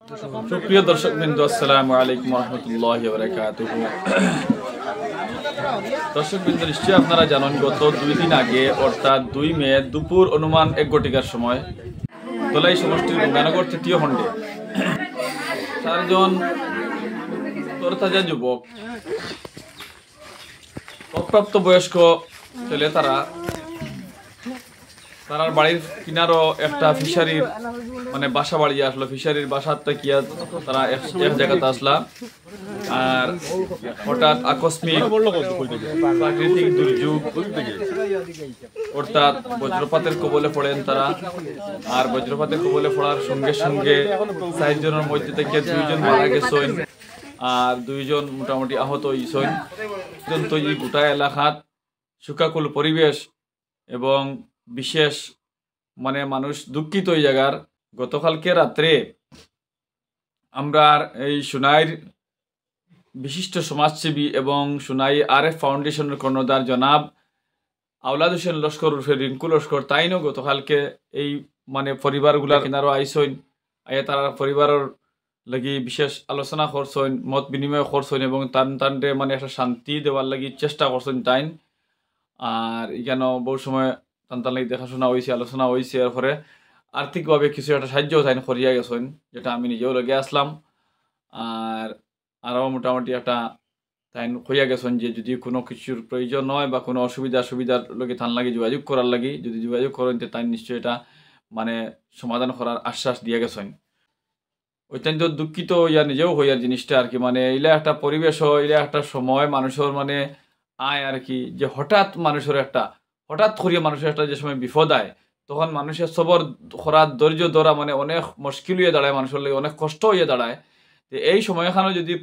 সুপ্রিয় দর্শকবৃন্দ, আসসালামু আলাইকুম রহমতুল্লাহি ওয়া বারাকাতুহু। দর্শকবৃন্দ, নিশ্চয়ই আপনারা জানেন গত 2 দিন আগে অর্থাৎ 2 মে দুপুর অনুমান 1 ঘটিকার সময় দোলাই সমষ্টির গঙ্গানগর তৃতীয় খণ্ডে 4 জন তরতাজা যুবক অপ্রাপ্ত বয়স্ক ছেলে তারা বাড়ির কিনারও একটা ফিশারির মানে বাসা বাড়িয়ে আসলো। ফিশারির বাসার থেকে তারা এক জায়গাতে আসলা, আর হঠাৎ আকস্মিক প্রাকৃতিক দুর্যোগ অর্থাৎ বজ্রপাতের কবলে পড়েন তারা। আর বজ্রপাতের কবলে পড়ার সঙ্গে সঙ্গে 4 জনের মধ্যে থেকে 2 জন মারা গেছেন আর 2 জন মোটামুটি আহত হয়েছেন। পর্যন্ত এই গোটা এলাকাত শোকাকুল পরিবেশ এবং বিশেষ মানে মানুষ দুঃখিত এই জায়গার। গতকালকে রাত্রে আমরা এই সোনাইর বিশিষ্ট সমাজসেবী এবং সোনাই RF ফাউন্ডেশনের কর্ণধার জনাব আওলাদ হোসেন লস্কর উর্ফে রিঙ্কু লস্কর তাইনও গতকালকে এই মানে পরিবারগুলার কিনারও আইসইন, আইয়া তারা পরিবারের লাগি বিশেষ আলোচনা করছেন, মত বিনিময় করছেন এবং তানরে মানে একটা শান্তি দেওয়ার লাগি চেষ্টা করছেন তাইন। আর এখানে বহু সময় তান লাগি দেখাশোনা হয়েছে, আলোচনা হয়েছে। এরপরে আর্থিকভাবে কিছু একটা সাহায্য তাইন করিয়া গেছেন, যেটা আমি নিজেও লগে আসলাম। আর আরও মোটামুটি একটা তাই কইয়া গেছেন যে যদি কোনো কিছুর প্রয়োজন হয় বা কোনো সুবিধার লগে তান লাগে যোগাযোগ করার লাগি, যদি যোগাযোগ করেন তাই নিশ্চয়ই এটা মানে সমাধান করার আশ্বাস দিয়ে গেছেন। অত্যন্ত দুঃখিত ইয়া নিজেও হইয়ার জিনিসটা আর কি, মানে এলা একটা পরিবেশ হয়, এলা একটা সময় মানুষের মানে আয় আর কি, যে হঠাৎ করিয়া মানুষের একটা যে সময় বিপদ আয় তখন মানুষের সবর করার ধৈর্য ধরা মানে অনেক মুশকিল হয়ে দাঁড়ায়, মানুষের লাগে অনেক কষ্ট হয়ে দাঁড়ায়। তো এই সময়খানে যদি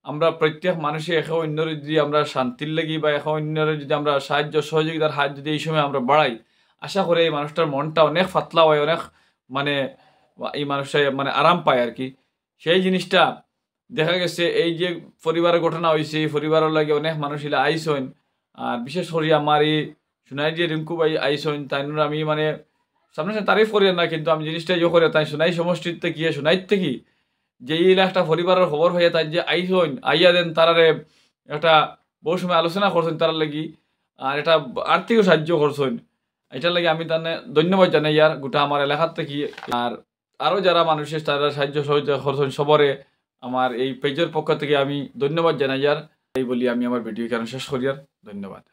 আমরা প্রত্যেক মানুষে একে অন্যের যদি আমরা শান্তির লাগি বা একে অন্যের যদি আমরা সাহায্য সহযোগিতার হাত যদি এই সময় আমরা বাড়াই, আশা করি এই মানুষটার মনটা অনেক পাতলা হয়, অনেক মানে এই মানুষটা মানে আরাম পায় আর কি। সেই জিনিসটা দেখা গেছে এই যে পরিবারের ঘটনা হয়েছে, এই পরিবারের লাগে অনেক মানুষ এলা আইসন। আর বিশেষ করে আমার এই সোনাই যে রিঙ্কু ভাই আইসন, তাই আমি মানে সামনে তারিফ করি না, কিন্তু আমি জিনিসটা ইয়ে করে তাই সোনাই সমষ্টির থেকে সোনাইর থেকে যে এই একটা পরিবারের খবর হয়ে তাই যে আইসন আইয়া দেন তারারে একটা বহু সময় আলোচনা করছেন তার লাগি, আর এটা আর্থিক সাহায্য করছেন। এটার লাগে আমি তার ধন্যবাদ জানাই ইয়ার গোটা আমার এলাকার থেকে। আর আরও যারা মানুষের তারা সাহায্য সহযোগিতা করছেন সবরে আমার এই পেজের পক্ষ থেকে আমি ধন্যবাদ জানাই ইয়ার। এই বলি আমি আমার ভিডিও কেন শেষ করি আর ধন্যবাদ।